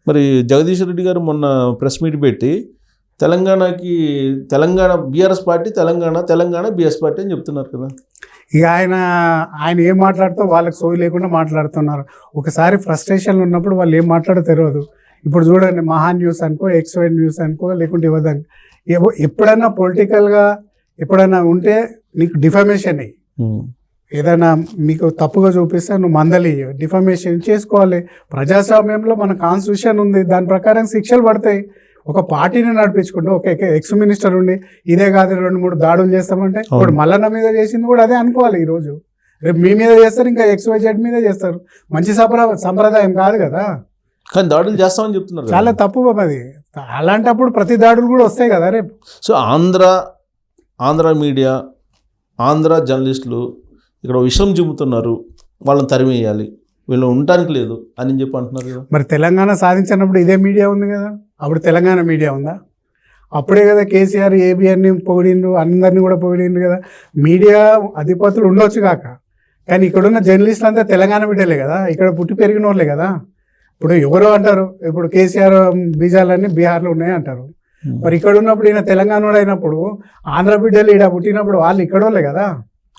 మరి జగదీష్ రెడ్డి గారు మొన్న ప్రెస్ మీట్ పెట్టి Telangana BRS party Telangana BRS party అని చెప్తున్నారు కదా. ఇక ఆయన ఏం మాట్లాడుతూ వాళ్ళకి సోయి లేకుండా మాట్లాడుతున్నారు. ఒకసారి ఫ్రస్ట్రేషన్లు ఉన్నప్పుడు వాళ్ళు ఏం మాట్లాడో తెలియదు. ఇప్పుడు చూడండి, మహా న్యూస్ అనుకో, XY న్యూస్ అనుకో, లేకుంటే ఇవ్వదని ఎప్పుడైనా పొలిటికల్గా ఎప్పుడైనా ఉంటే నీకు డిఫమేషన్ అయ్యి ఏదైనా మీకు తప్పుగా చూపిస్తే నువ్వు మందలి డిఫమేషన్ చేసుకోవాలి. ప్రజాస్వామ్యంలో మన కాన్స్టిట్యూషన్ ఉంది, దాని ప్రకారం శిక్షలు పడతాయి. ఒక పార్టీని నడిపించుకుంటూ ఒక ఎక్స్ మినిస్టర్ ఉండి ఇదే కాదు 2-3 దాడులు చేస్తామంటే ఇప్పుడు మల్లన్న మీద చేసింది కూడా అదే అనుకోవాలి. ఈరోజు రేపు మీ మీద చేస్తారు, ఇంకా XYZ మీద చేస్తారు. మంచి సంప్రదాయం కాదు కదా. కానీ దాడులు చేస్తామని చెప్తున్నారు, చాలా తప్పు అది. అలాంటప్పుడు ప్రతి దాడులు కూడా వస్తాయి కదా రేపు. సో ఆంధ్ర మీడియా, ఆంధ్ర జర్నలిస్టులు ఇక్కడ విషయం చెబుతున్నారు, వాళ్ళని తరిమేయాలి, వీళ్ళు ఉండటానికి లేదు అని చెప్పి అంటున్నారు కదా. మరి తెలంగాణ సాధించినప్పుడు ఇదే మీడియా ఉంది కదా, అప్పుడు తెలంగాణ మీడియా ఉందా? అప్పుడే కదా కేసీఆర్ ఏబిఎన్ని పొగిడిండు, అందరినీ కూడా పొగిడిండు కదా. మీడియా అధిపతులు ఉండొచ్చు కాక, కానీ ఇక్కడున్న జర్నలిస్టులు అంతా తెలంగాణ బిడ్డలే కదా, ఇక్కడ పుట్టి పెరిగిన వాళ్ళే కదా. ఇప్పుడు ఎవరో అంటారు, ఇప్పుడు కేసీఆర్ బీజాలన్నీ బీహార్లో ఉన్నాయి అంటారు. మరి ఇక్కడ ఉన్నప్పుడు ఈయన తెలంగాణ అయినప్పుడు ఆంధ్ర బిడ్డలు ఇక్కడ పుట్టినప్పుడు వాళ్ళు ఇక్కడోళ్ళే కదా.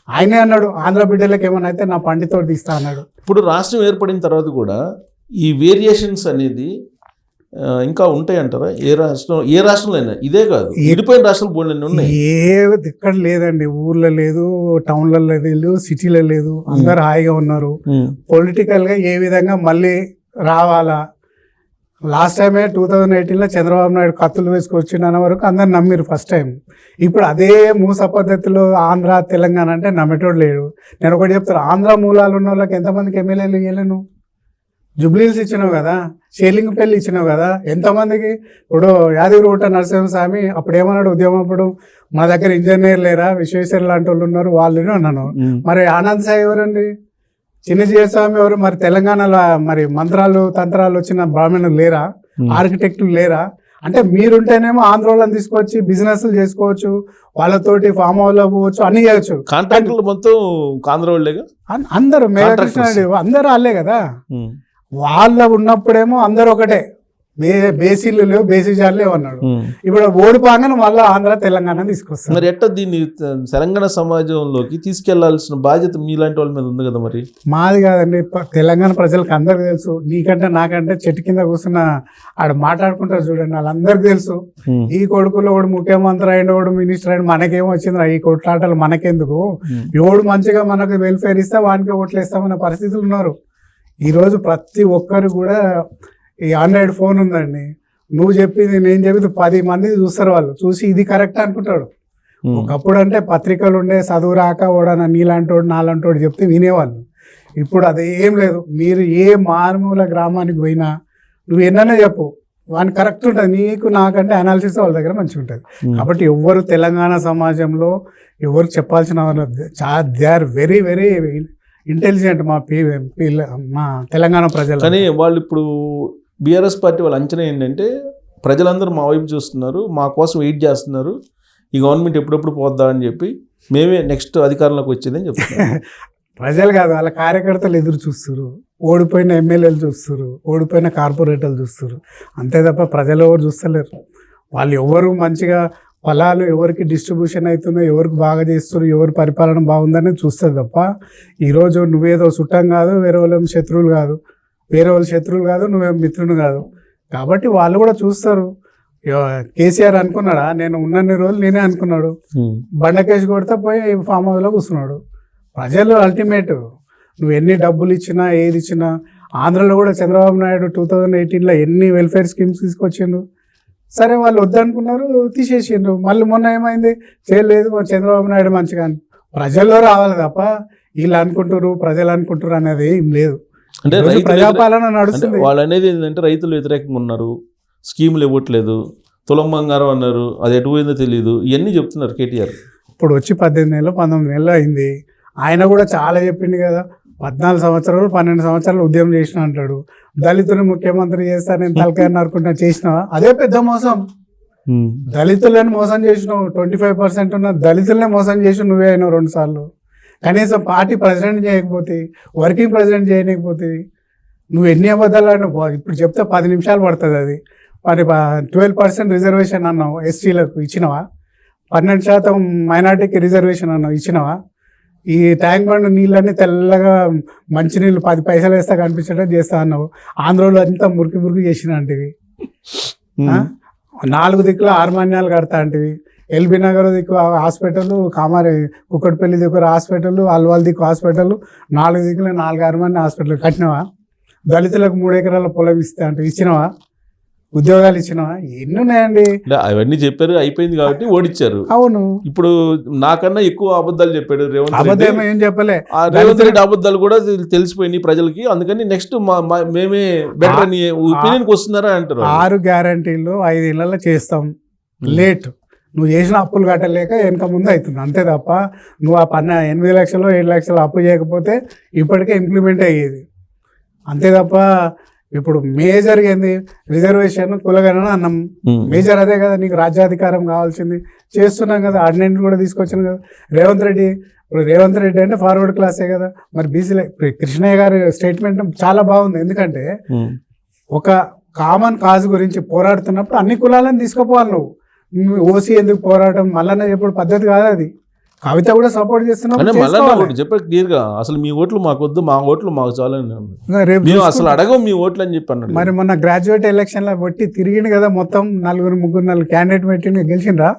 ఆయనే అన్నాడు, ఆంధ్ర బిడ్డలకు ఏమన్నా అయితే నా పండితో తీస్తా అన్నాడు. ఇప్పుడు రాష్ట్రం ఏర్పడిన తర్వాత కూడా ఈ వేరియేషన్స్ అనేది ఇంకా ఉంటాయి అంటారా? ఏ రాష్ట్రంలో అయినా ఇదే కాదు, విడిపోయిన రాష్ట్రాలు బోల్డ్ ఉన్నాయి. ఎక్కడ లేదండి, ఊర్లో లేదు, టౌన్లలో లేదు, సిటీలో లేదు, అందరు హాయిగా ఉన్నారు. పొలిటికల్ గా ఏ విధంగా మళ్ళీ రావాలా? లాస్ట్ టైమే 2018లో చంద్రబాబు నాయుడు కత్తులు వేసుకొచ్చిండన్న వరకు అందరు నమ్మిరు ఫస్ట్ టైం. ఇప్పుడు అదే మూస పద్ధతిలో ఆంధ్ర తెలంగాణ అంటే నమ్మేటోడు లేడు. నేను ఒకటి చెప్తాను, ఆంధ్ర మూలాలు ఉన్న వాళ్ళకి ఎంతమందికి ఎమ్మెల్యేలు ఇవ్వలేను? జుబ్లీల్స్ ఇచ్చినావు కదా, షేలింగపల్లి ఇచ్చినావు కదా, ఎంతమందికి? ఇప్పుడు యాదగిరిగుట్ట నరసింహస్వామి అప్పుడు ఏమన్నాడు ఉద్యమం అప్పుడు, మా దగ్గర ఇంజనీర్ లేరా, విశ్వేశ్వర లాంటి వాళ్ళు ఉన్నారు వాళ్ళు అన్నాను. మరి ఆనంద్ సాయి ఎవరండి? చిన్నజీయస్వామి ఎవరు? మరి తెలంగాణలో మరి మంత్రాలు తంత్రాలు వచ్చిన బ్రాహ్మణులు లేరా? ఆర్కిటెక్టులు లేరా? అంటే మీరుంటేనేమో ఆంధ్రోళ్ళని తీసుకొచ్చి బిజినెస్లు చేసుకోవచ్చు, వాళ్ళతోటి ఫామ్ హౌస్లో పోవచ్చు, అన్ని చేయొచ్చు. కాంట్రాక్టులు మొత్తం ఆంధ్ర వాళ్ళేగా అందరూ, మేఘకృష్ణారెడ్డి అందరూ వాళ్ళే కదా. వాళ్ళ ఉన్నప్పుడేమో అందరూ ఒకటే, బేసీలు లేవు, బేసిజాలు లేవు అన్నాడు. ఇప్పుడు ఓడిపోగానే మళ్ళీ ఆంధ్ర తెలంగాణ తీసుకొస్తారు. మరి ఎట్లా దీన్ని తెలంగాణ సమాజంలోకి తీసుకెళ్లాల్సిన బాధ్యత మీలాంటి వాళ్ళ మీద ఉంది కదా. మరి మాది కాదండి, తెలంగాణ ప్రజలకు అందరికి తెలుసు. నీకంటే నాకంటే చెట్టు కింద కూర్చున్న ఆడ మాట్లాడుకుంటారు చూడండి, వాళ్ళందరికి తెలుసు. ఈ కొడుకులో ఒకడు ముఖ్యమంత్రి అయిన ఒకడు మినిస్టర్ అయిన మనకేం వచ్చింది, ఈ కొట్లాటలు మనకెందుకు? ఎవడు మంచిగా మనకు వెల్ఫేర్ ఇస్తే వానికి ఓట్లేస్తామన్న పరిస్థితులు ఉన్నారు. ఈరోజు ప్రతి ఒక్కరు కూడా ఈ ఆండ్రాయిడ్ ఫోన్ ఉందండి, నువ్వు చెప్పింది నేను చెప్పింది 10 మంది చూస్తారు, వాళ్ళు చూసి ఇది కరెక్ట్ అనుకుంటాడు. ఒకప్పుడు అంటే పత్రికలు ఉండే, చదువు రాక ఓడన నీలాంటోడు నాలాంటోడు చెప్తే వినేవాళ్ళు. ఇప్పుడు అదేం లేదు. మీరు ఏ మారుమూల గ్రామానికి పోయినా నువ్వు ఎన్నైనా చెప్పు, వాని కరెక్ట్ ఉంటుంది. నీకు నాకంటే అనాలిసిస్ వాళ్ళ దగ్గర మంచిగా ఉంటుంది. కాబట్టి ఎవరు తెలంగాణ సమాజంలో ఎవరు చెప్పాల్సిన వాళ్ళు they are very very intelligent మా తెలంగాణ ప్రజలు. కానీ వాళ్ళు ఇప్పుడు బీఆర్ఎస్ పార్టీ వాళ్ళ అంచనా ఏంటంటే, ప్రజలందరూ మా వైపు చూస్తున్నారు, మా కోసం వెయిట్ చేస్తున్నారు, ఈ గవర్నమెంట్ ఎప్పుడెప్పుడు పోద్దా అని చెప్పి మేమే నెక్స్ట్ అధికారంలోకి వచ్చిందని చెప్తున్నారు. ప్రజలు కాదు, వాళ్ళ కార్యకర్తలు ఎదురు చూస్తారు, ఓడిపోయిన ఎమ్మెల్యేలు చూస్తారు, ఓడిపోయిన కార్పొరేటర్లు చూస్తారు, అంతే తప్ప ప్రజలు ఎవరు చూస్తలేరు. వాళ్ళు ఎవరు మంచిగా ఫలాలు ఎవరికి డిస్ట్రిబ్యూషన్ అవుతుందో, ఎవరికి బాగా చేస్తున్నారు, ఎవరి పరిపాలన బాగుందని చూస్తుంది తప్ప, ఈరోజు నువ్వేదో చుట్టం కాదు, వేరే వాళ్ళ శత్రువులు కాదు, నువ్వేం మిత్రుడు కాదు. కాబట్టి వాళ్ళు కూడా చూస్తారు. కేసీఆర్ అనుకున్నాడా, నేను ఉన్నన్ని రోజులు నేనే అనుకున్నాడు, బండకేసి కొడితే పోయి ఫామ్ హౌస్లో కూర్చున్నాడు. ప్రజలు అల్టిమేట్, నువ్వు ఎన్ని డబ్బులు ఇచ్చినా ఏది ఇచ్చినా. ఆంధ్రలో కూడా చంద్రబాబు నాయుడు 2018లో ఎన్ని వెల్ఫేర్ స్కీమ్స్ తీసుకొచ్చిండు. సరే వాళ్ళు వద్దనుకున్నారు, తీసేసిండ్రు. మళ్ళీ మొన్న ఏమైంది, చేయలేదు చంద్రబాబు నాయుడు మంచిగా. ప్రజల్లో రావాలి తప్ప వీళ్ళు అనుకుంటారు ప్రజలు అనుకుంటారు అనేది ఏం లేదు. అంటే ప్రజాపాలన నడుస్తుంది. వాళ్ళు అనేది ఏంటంటే రైతులు వ్యతిరేకంగా ఉన్నారు, స్కీములు ఇవ్వట్లేదు, తులం బంగారం అన్నారు, అది ఎటు పోయిందో తెలియదు, ఇవన్నీ చెప్తున్నారు కేటీఆర్. ఇప్పుడు వచ్చి 18 నెలలు 19 నెలలు అయింది. ఆయన కూడా చాలా చెప్పింది కదా, 14 సంవత్సరాలు 12 సంవత్సరాలు ఉద్యమం చేసిన అంటాడు. దళితులు ముఖ్యమంత్రి చేస్తా నేను తలకాయ నరుకుంటా చేసినావా? అదే పెద్ద మోసం. దళితులను మోసం చేసినావు. 25% ఉన్న దళితులనే మోసం చేసి నువ్వే అయినావు 2 సార్లు. కనీసం పార్టీ ప్రెసిడెంట్ చేయకపోతే, వర్కింగ్ ప్రెసిడెంట్ చేయలేకపోతే, నువ్వు ఎన్ని అబద్ధాలు అన్నావు ఇప్పుడు చెప్తే 10 నిమిషాలు పడుతుంది అది. మరి 12% రిజర్వేషన్ అన్నావు ఎస్టీలకు ఇచ్చినవా, 12% మైనార్టీకి రిజర్వేషన్ అన్నావు ఇచ్చినవా, ఈ ట్యాంక్ బండ్ నీళ్ళన్నీ తెల్లగా మంచినీళ్ళు 10 పైసలు వేస్తా కనిపించడం చేస్తా అన్నావు, ఆంధ్రలో అంతా మురికి మురికి చేసిన అంటివి, 4 దిక్కుల ఆర్మాన్యాలు కడతా అంటివి, ఎల్బీ నగర్ దిక్కు హాస్పిటల్, కామారి కుక్కటిపల్లి దిక్కు హాస్పిటల్, అల్వాల్ దిక్కు హాస్పిటల్, 4 దిక్కుల 4 ఆర్మాన్య హాస్పిటల్ కట్టినవా, దళితులకు 3 ఎకరాల పొలం ఇస్తా అంటే ఇచ్చినవా, ఉద్యోగాలు ఇచ్చినవా, ఎన్ని ఉన్నాయండి. అవన్నీ చెప్పారు, అయిపోయింది కాబట్టి ఓడిచ్చారు. అవును, ఇప్పుడు నాకన్నా ఎక్కువ అబద్ధాలు చెప్పాడు రేవంత్ రెడ్డి. అబద్ధం ఏం చెప్పలే, రేవంత్ రెడ్డి అబద్ధాలు కూడా తెలిసిపోయినాయి ప్రజలకి, అందుకని నెక్స్ట్ మేమే బెటర్ అని ఒపీనియన్కి వస్తున్నారా అంటారు. 6 గ్యారంటీలు 5 ఏళ్లలో చేస్తాం, లేట్ నువ్వు చేసిన అప్పులు కట్టలేక వెనక ముందు అవుతుంది అంతే తప్ప, నువ్వు ఆ 8 లక్షలు 7 లక్షలు అప్పు చేయకపోతే ఇప్పటికే ఇంప్లిమెంట్ అయ్యేది అంతే తప్ప. ఇప్పుడు మేజర్ ఏంది రిజర్వేషన్ కులగణన అన్నం, మేజర్ అదే కదా, నీకు రాజ్యాధికారం కావాల్సింది చేస్తున్నాం కదా, ఆర్డినెన్స్ కూడా తీసుకొచ్చాను కదా రేవంత్ రెడ్డి. ఇప్పుడు రేవంత్ రెడ్డి అంటే ఫార్వర్డ్ క్లాసే కదా, మరి బీసీలే. కృష్ణయ్య గారి స్టేట్మెంట్ చాలా బాగుంది, ఎందుకంటే ఒక కామన్ కాజ్ గురించి పోరాడుతున్నప్పుడు అన్ని కులాలను తీసుకుపోవాలి. నువ్వు ఓసీ ఎందుకు పోరాటం మళ్ళీ ఎప్పుడు పద్ధతి కాదు అది. కవిత కూడా సపోర్ట్ చేస్తున్నావు, చెప్పారు క్లియర్ గా, అసలు మీ ఓట్లు మాకు వద్దు, మా ఓట్లు మాకు చాలని, అసలు అడగం మీ ఓట్లు అని చెప్పాను. మరి మొన్న గ్రాడ్యుయేట్ ఎలక్షన్ లో బట్టి తిరిగిండు కదా, మొత్తం 4 క్యాండిడేట్ పెట్టి గెలిచిండ్రా.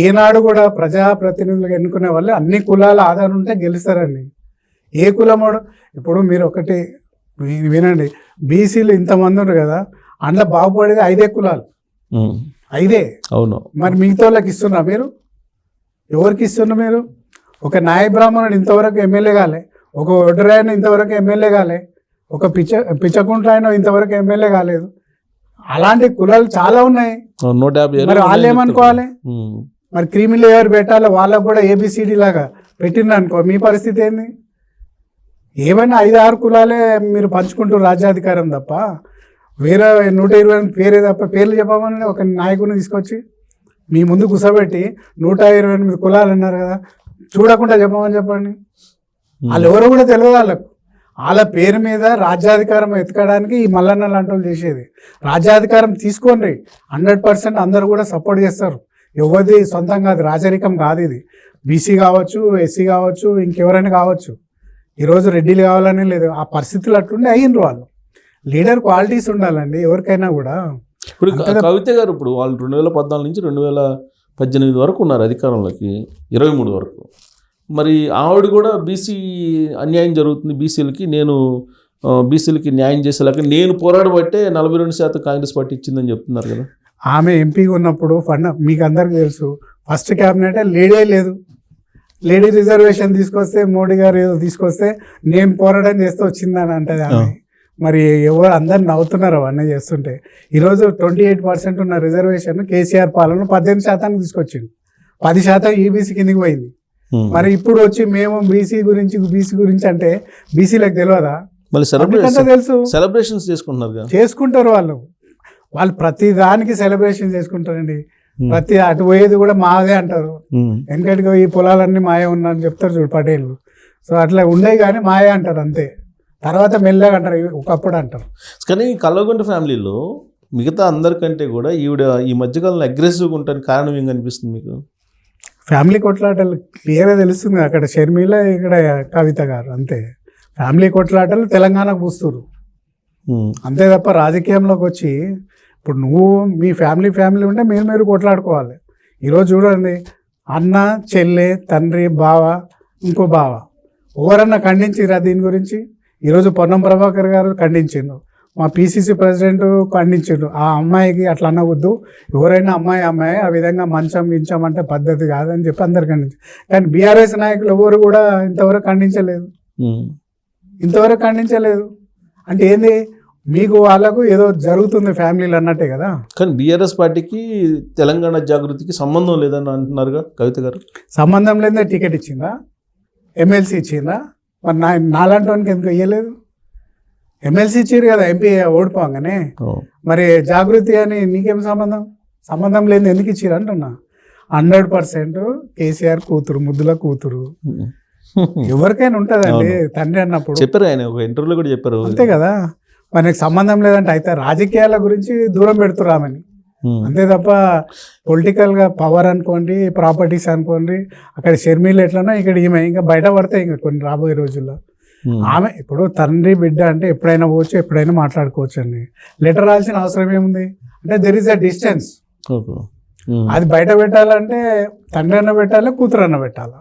ఏనాడు కూడా ప్రజాప్రతినిధులుగా ఎన్నుకునే వాళ్ళు అన్ని కులాల ఆధారం ఉంటే గెలుస్తారండి. ఏ కులమోడు ఇప్పుడు మీరు ఒకటి వినండి, బీసీలు ఇంతమంది ఉన్నారు కదా, అందులో బాగుపడేది 5 కులాలు, 5. అవును, మరి మిగతా వాళ్ళకి ఇస్తున్నా మీరు, ఎవరికి ఇస్తున్నా మీరు? ఒక నాయ బ్రాహ్మణుడు ఇంతవరకు ఎమ్మెల్యే కాలే, ఒక ఒడ్డరాయన ఇంతవరకు ఎమ్మెల్యే కాలే, ఒక పిచ్చకుంట్ల ఆయన ఇంతవరకు ఎమ్మెల్యే కాలేదు. అలాంటి కులాలు చాలా ఉన్నాయి. 150. మరి వాళ్ళు ఏమనుకోవాలి? మరి క్రీమీ లేయర్ పెట్టాలి, వాళ్ళకు కూడా ABCD లాగా పెట్టిండ్రు అనుకో, మీ పరిస్థితి ఏంది? ఏమైనా 5-6 కులాలే మీరు పంచుకుంటూ రాజ్యాధికారం తప్ప వేరే 120 పేరే తప్ప పేర్లు చెప్పమని ఒక నాయకుడిని తీసుకొచ్చి మీ ముందు కూర్చోబెట్టి 128 కులాలు అన్నారు కదా, చూడకుండా చెప్పమని చెప్పండి. వాళ్ళు ఎవరో కూడా తెలియదు వాళ్ళకు. వాళ్ళ పేరు మీద రాజ్యాధికారం ఎత్తుకోవడానికి ఈ మల్లన్న లాంటి వాళ్ళు చేసేది. రాజ్యాధికారం తీసుకోండి, 100% అందరూ కూడా సపోర్ట్ చేస్తారు. ఎవరిది సొంతం కాదు, రాజరికం కాదు ఇది. బీసీ కావచ్చు, ఎస్సీ కావచ్చు, ఇంకెవరైనా కావచ్చు. ఈరోజు రెడ్డిలు కావాలని లేదు, ఆ పరిస్థితులు అట్లుండి అయ్యిండ్రు వాళ్ళు. లీడర్ క్వాలిటీస్ ఉండాలండి ఎవరికైనా కూడా. ఇప్పుడు కవిత గారు ఇప్పుడు వాళ్ళు 2014 నుంచి 2018 వరకు ఉన్నారు అధికారంలోకి, 23 వరకు. మరి ఆవిడ కూడా బీసీ అన్యాయం జరుగుతుంది బీసీలకి, నేను బీసీలకి న్యాయం చేసేలాగా నేను పోరాడబట్టే 42% కాంగ్రెస్ పార్టీ ఇచ్చిందని చెప్తున్నారు కదా. ఆమె ఎంపీగా ఉన్నప్పుడు మీకు అందరికీ తెలుసు, ఫస్ట్ క్యాబినెట్ లేడీ లేదు. లేడీ రిజర్వేషన్ తీసుకొస్తే మోడీ గారు ఏదో తీసుకొస్తే నేను పోరాటం చేస్తే వచ్చిందని అంటది ఆమె. మరి ఎవరు అందరు నవ్వుతున్నారు అవన్నీ చేస్తుంటే. ఈరోజు 28% ఉన్న రిజర్వేషన్ కేసీఆర్ పాలన 18% తీసుకొచ్చింది, 10% ఈబీసీ కిందికి పోయింది. మరి ఇప్పుడు వచ్చి మేము బీసీ గురించి అంటే బీసీలకు తెలియదా? తెలుసు, సెలబ్రేషన్స్ చేసుకుంటున్నారు, చేసుకుంటారు వాళ్ళు ప్రతి దానికి సెలబ్రేషన్ చేసుకుంటారండి. ప్రతి అటు పోయేది కూడా మాదే అంటారు. ఎందుకంటే ఈ పొలాలన్నీ మాయే ఉన్నాయని చెప్తారు చూడు పటేళ్ళు. సో అట్లా ఉండేవి కానీ మాయే అంటారు అంతే, తర్వాత మెల్లగా అంటారు, ఒకప్పుడు అంటారు. కానీ కల్వకుంట్ల ఫ్యామిలీలో మిగతా అందరికంటే కూడా ఈవిడ ఈ మధ్యకాలంలో అగ్రెసివ్గా ఉండడానికి కారణం ఏం కనిపిస్తుంది మీకు? ఫ్యామిలీ కొట్లాటలు క్లియర్గా తెలుస్తుంది. అక్కడ షర్మిల, ఇక్కడ కవిత గారు, అంతే. ఫ్యామిలీ కొట్లాటలు తెలంగాణకు పూస్తురు అంతే తప్ప రాజకీయంలోకి వచ్చి ఇప్పుడు నువ్వు మీ ఫ్యామిలీ ఉంటే మీరు కొట్లాడుకోవాలి. ఈరోజు చూడండి, అన్న, చెల్లె, తండ్రి, బావ, ఇంకో బావ, ఎవరన్నా ఖండించిరా దీని గురించి? ఈరోజు పొన్నం ప్రభాకర్ గారు ఖండించిండు, మా PCC ప్రెసిడెంట్ ఖండించిండు, ఆ అమ్మాయికి అట్లా అనవద్దు, ఎవరైనా అమ్మాయి ఆ విధంగా గించమంటే పద్ధతి కాదని చెప్పి అందరు ఖండించారు. కానీ BRS నాయకులు ఎవరు కూడా ఇంతవరకు ఖండించలేదు. అంటే ఏంది, మీకు వాళ్ళకు ఏదో జరుగుతుంది ఫ్యామిలీలు అన్నట్టే కదా. కానీ BRS పార్టీకి తెలంగాణ జాగృతికి సంబంధం లేదని అంటున్నారుగా కవిత గారు. సంబంధం లేదే టికెట్ ఇచ్చిందా, ఎమ్మెల్సీ ఇచ్చిందా? మరి నాలాంటి వానికి ఎందుకు ఇవ్వలేదు? ఎమ్మెల్సీ ఇచ్చారు కదా ఎంపీ ఓడిపోగానే. మరి జాగృతి అని నీకేం సంబంధం లేదు ఎందుకు ఇచ్చారు అంటున్నా. 100% కేసీఆర్ కూతురు, ముద్దుల కూతురు. ఎవరికైనా ఉంటుందండి తండ్రి అన్నప్పుడు. చెప్పారు ఆయన ఒక ఇంటర్వ్యూలో కూడా చెప్పారు. అంతే కదా, మనకి సంబంధం లేదంటే అయితే రాజకీయాల గురించి దూరం పెడుతురామని, అంతే తప్ప పొలిటికల్గా పవర్ అనుకోండి, ప్రాపర్టీస్ అనుకోండి, అక్కడ షర్మిల ఎట్లనో ఇక్కడ ఈమె ఇంకా బయట పడతాయి ఇంకా కొన్ని రాబోయే రోజుల్లో. ఆమె ఇప్పుడు తండ్రి బిడ్డ అంటే ఎప్పుడైనా పోవచ్చు, ఎప్పుడైనా మాట్లాడుకోవచ్చు అండి. లెటర్ రాల్సిన అవసరం ఏముంది అంటే దెర్ ఇస్ అ డిస్టెన్స్. అది బయట పెట్టాలంటే తండ్రి అన్న పెట్టాలి, కూతురు అన్న పెట్టాలి.